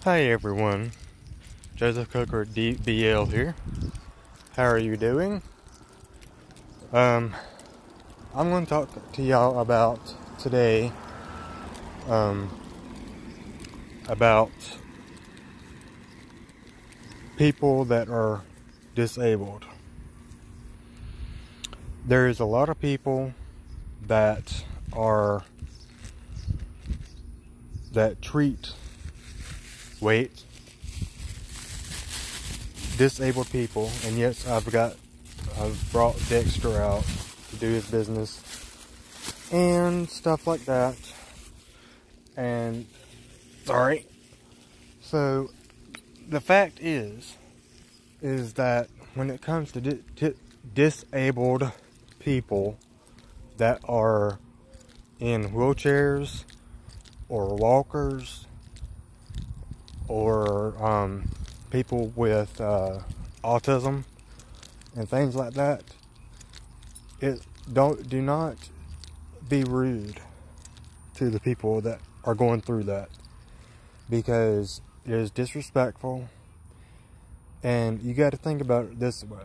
Hi everyone, Joseph Coker DBL here. How are you doing? I'm going to talk to y'all about today, about people that are disabled. There's a lot of people that treat disabled people, and yes, I've brought Dexter out to do his business and stuff like that. And sorry. So the fact is that when it comes to disabled people that are in wheelchairs or walkers or people with autism and things like that, do not be rude to the people that are going through that, because it is disrespectful. And you got to think about it this way: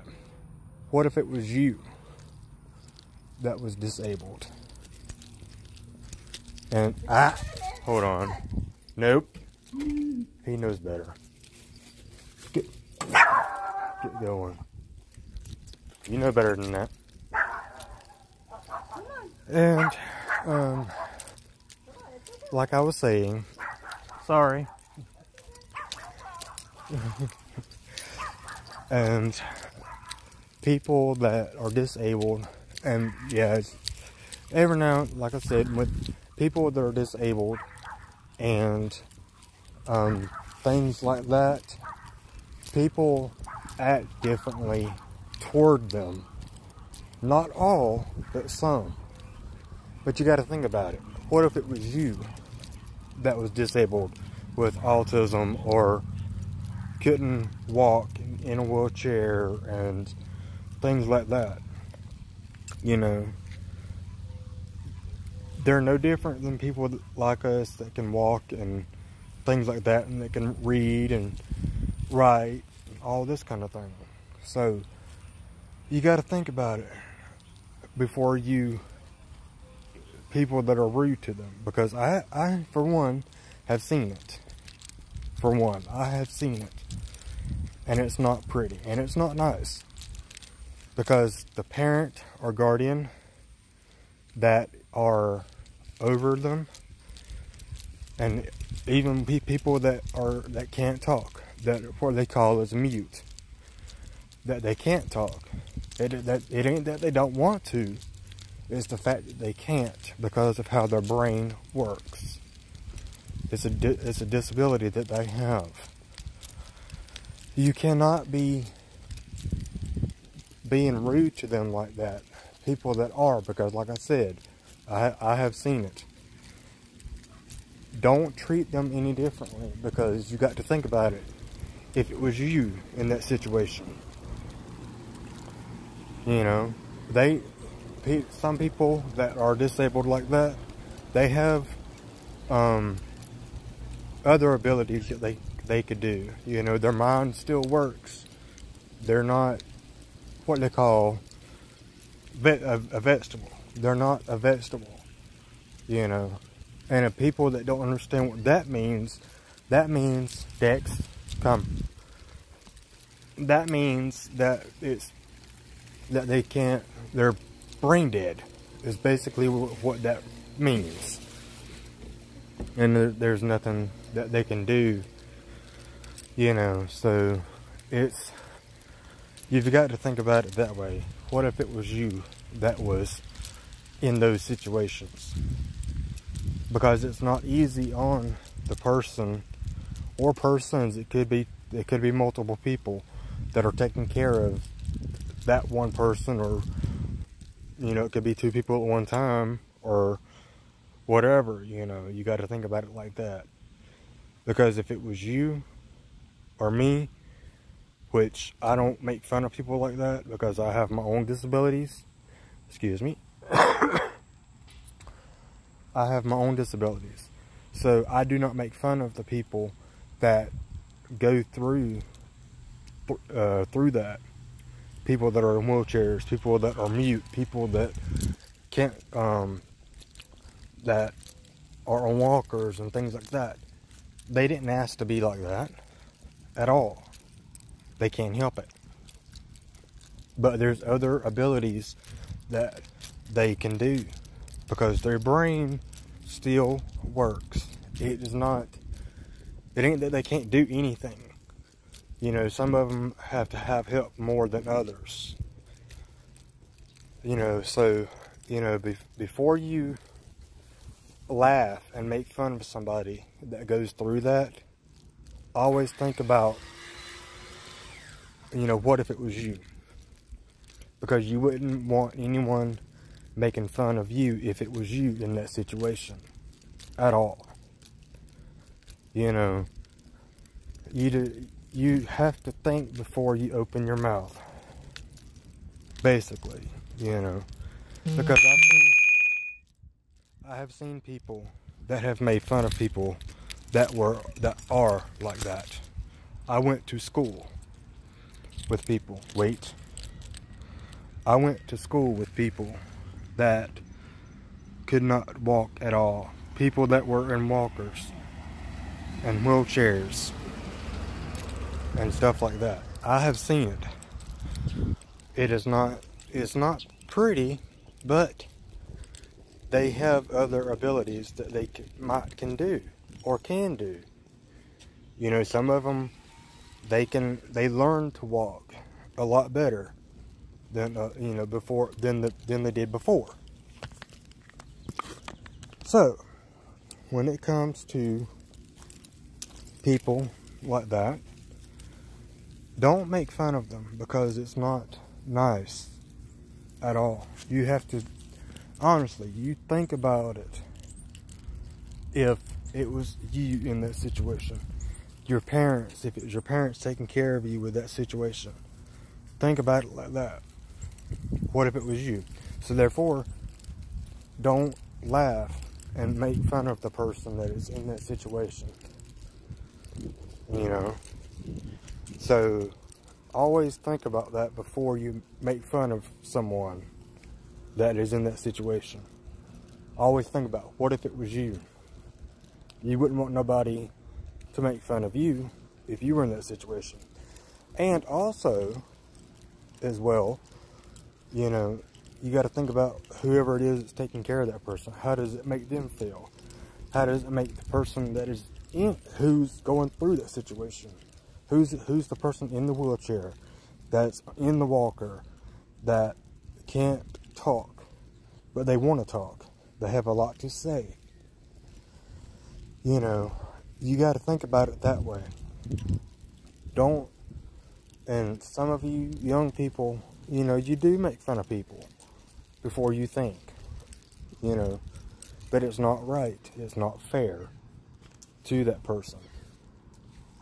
what if it was you that was disabled? And hold on, nope, he knows better. Get going. You know better than that. And like I was saying, sorry. And people that are disabled, and yeah, every now, like I said, with people that are disabled and things like that, people act differently toward them. Not all, but some. But you got to think about it. What if it was you that was disabled with autism, or couldn't walk in a wheelchair and things like that? You know, they're no different than people like us that can walk and things like that, and that can read and write, all this kind of thing. So you got to think about it before people that are rude to them, because I for one have seen it. For one, I have seen it, and it's not pretty, and it's not nice, because the parent or guardian that are over them, and even people that can't talk, that what they call as mute, that they can't talk. It ain't that they don't want to, it's the fact that they can't because of how their brain works. It's a disability that they have. You cannot be being rude to them like that. People that are, because like I said, I have seen it. Don't treat them any differently, because you got to think about it. If it was you in that situation, you know, some people that are disabled like that, they have other abilities that they could do. You know, their mind still works. They're not what they call a vegetable. They're not a vegetable, you know. And if people that don't understand what that means Dex, come. That means that they can't, they're brain dead, is basically what that means. And there's nothing that they can do, you know. So you've got to think about it that way. What if it was you that was in those situations? Because it's not easy on the person or persons. It could be multiple people that are taking care of that one person, or you know, it could be two people at one time, or whatever. You know, you got to think about it like that. Because if it was you or me, which I don't make fun of people like that because I have my own disabilities. Excuse me. I have my own disabilities. So I do not make fun of the people that go through that. People that are in wheelchairs, people that are mute, people that can't, that are on walkers and things like that. They didn't ask to be like that at all. They can't help it. But there's other abilities that they can do because their brain still works. It ain't that they can't do anything. You know, some of them have to have help more than others. You know, so, you know, before you laugh and make fun of somebody that goes through that, always think about, you know, what if it was you? Because you wouldn't want anyone making fun of you if it was you in that situation at all. You know, you have to think before you open your mouth, basically, you know, because I have seen people that have made fun of people that are like that. I went to school with people. I went to school with people that could not walk at all. People that were in walkers and wheelchairs and stuff like that. I have seen it. It's not pretty, but they have other abilities that they can do or can do. You know, some of them they learn to walk a lot better than you know, than they did before. So when it comes to people like that, don't make fun of them because it's not nice at all. You have to, honestly, you think about it. If it was you in that situation, your parents, if it was your parents taking care of you with that situation, think about it like that. What if it was you? So therefore, don't laugh and make fun of the person that is in that situation. You know? So always think about that before you make fun of someone that is in that situation. Always think about, what if it was you? You wouldn't want nobody to make fun of you if you were in that situation. And also, as well, you know, you got to think about whoever it is that's taking care of that person. How does it make them feel? How does it make the person that is who's going through that situation? Who's the person in the wheelchair, that's in the walker, that can't talk, but they want to talk. They have a lot to say. You know, you got to think about it that way. Don't, and some of you young people, you know, you do make fun of people before you think, you know, but it's not right. It's not fair to that person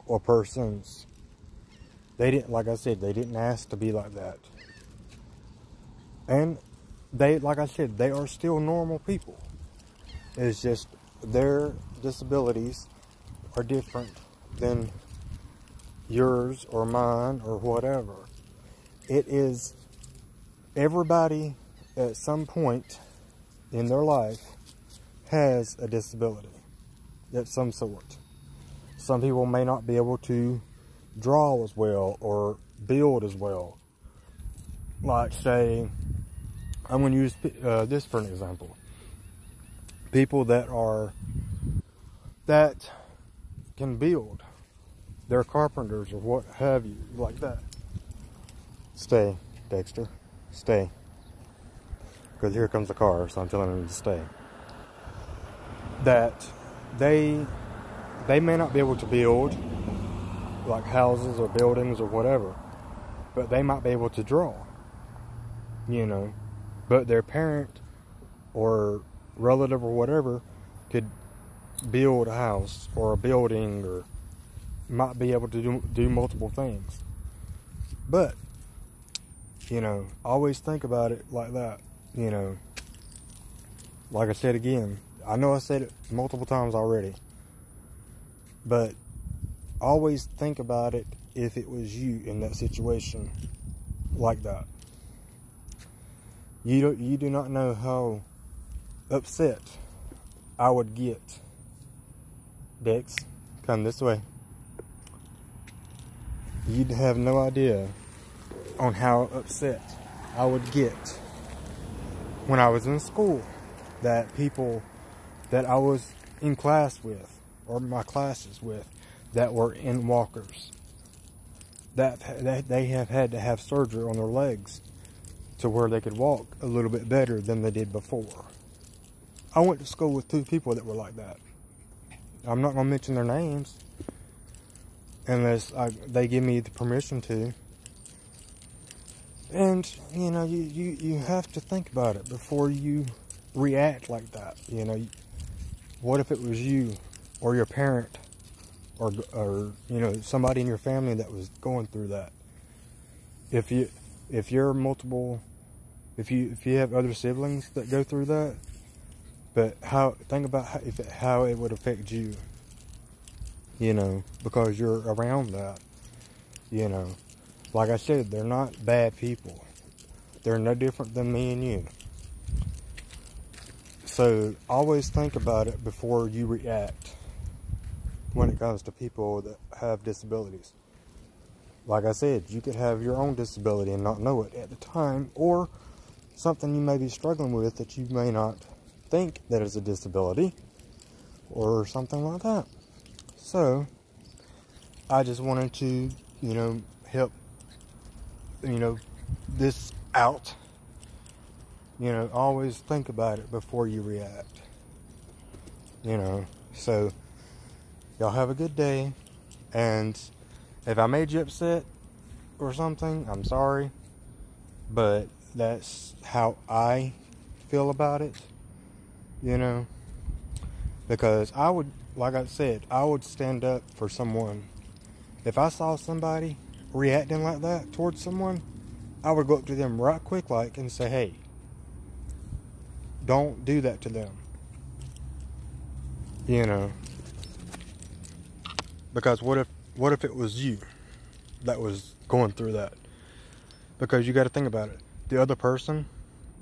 or persons. They didn't, like I said, they didn't ask to be like that. And they, like I said, they are still normal people. It's just their disabilities are different than yours or mine or whatever. It is, everybody at some point in their life has a disability of some sort. Some people may not be able to draw as well or build as well. Like, say, I'm going to use this for an example. People that can build. They're carpenters or what have you, like that. Stay, Dexter. Stay. Because here comes the car, so I'm telling him to stay. That they may not be able to build like houses or buildings or whatever, but they might be able to draw, you know. But their parent or relative or whatever could build a house or a building, or might be able to do multiple things. But, you know, always think about it like that, you know. Like I said again, I know I said it multiple times already, but always think about it if it was you in that situation like that. You do not know how upset I would get. Dex, come this way. You'd have no idea on how upset I would get when I was in school that people that I was in class with, or my classes with, that were in walkers, that they have had to have surgery on their legs to where they could walk a little bit better than they did before. I went to school with 2 people that were like that. I'm not going to mention their names unless they give me the permission to. And, you know, you have to think about it before you react like that. You know, what if it was you or your parent or you know, somebody in your family that was going through that? If you have other siblings that go through that, but think about how it would affect you, you know, because you're around that, you know. Like I said, they're not bad people. They're no different than me and you. So always think about it before you react when it comes to people that have disabilities. Like I said, you could have your own disability and not know it at the time, or something you may be struggling with that you may not think that is a disability, or something like that. So I just wanted to, you know, help, you know, this out. You know, always think about it before you react. You know, so y'all have a good day, and if I made you upset or something, I'm sorry, but that's how I feel about it, you know, because I would, like I said, I would stand up for someone. If I saw somebody reacting like that towards someone, I would go up to them right quick like and say, hey, don't do that to them, you know, because what if it was you that was going through that? Because you got to think about it, the other person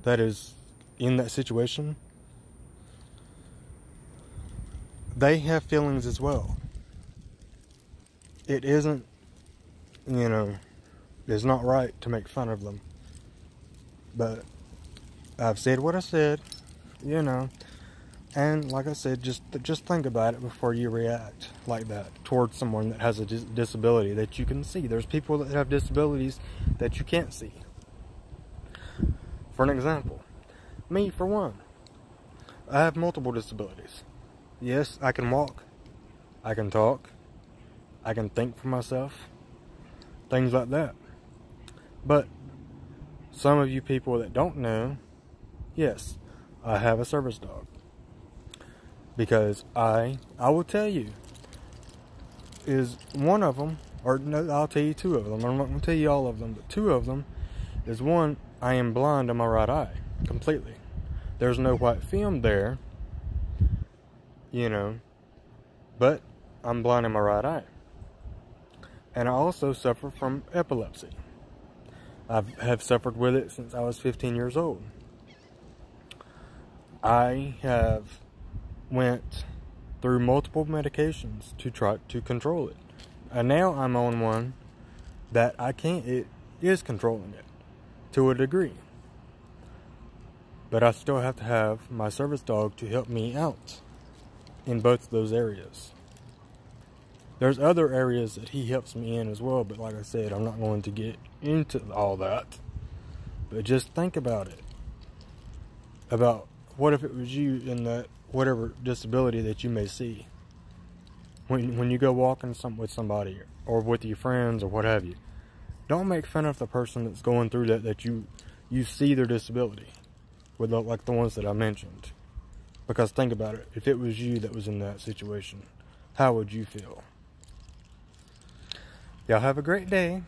that is in that situation, they have feelings as well. It isn't, you know, it's not right to make fun of them. But I've said what I said, you know, and like I said, just think about it before you react like that towards someone that has a disability that you can see. There's people that have disabilities that you can't see. For an example, me for one, I have multiple disabilities. Yes, I can walk, I can talk, I can think for myself, things like that. But some of you people that don't know, yes, I have a service dog. Because I will tell you, is one of them, or no, I'll tell you 2 of them. I'm not going to tell you all of them, but 2 of them is, one, I am blind in my right eye, completely. There's no white film there, you know, but I'm blind in my right eye. And I also suffer from epilepsy. I have suffered with it since I was 15 years old. I have went through multiple medications to try to control it. And now I'm on one that it is controlling it to a degree. But I still have to have my service dog to help me out in both of those areas. There's other areas that he helps me in as well, but like I said, I'm not going to get into all that. But just think about it. About what if it was you in that whatever disability that you may see. When you go walking with somebody or with your friends or what have you, don't make fun of the person that's going through that you see their disability, with like the ones that I mentioned. Because think about it, if it was you that was in that situation, how would you feel? Y'all have a great day.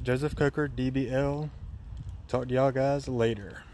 Joseph Coker, DBL. Talk to y'all guys later.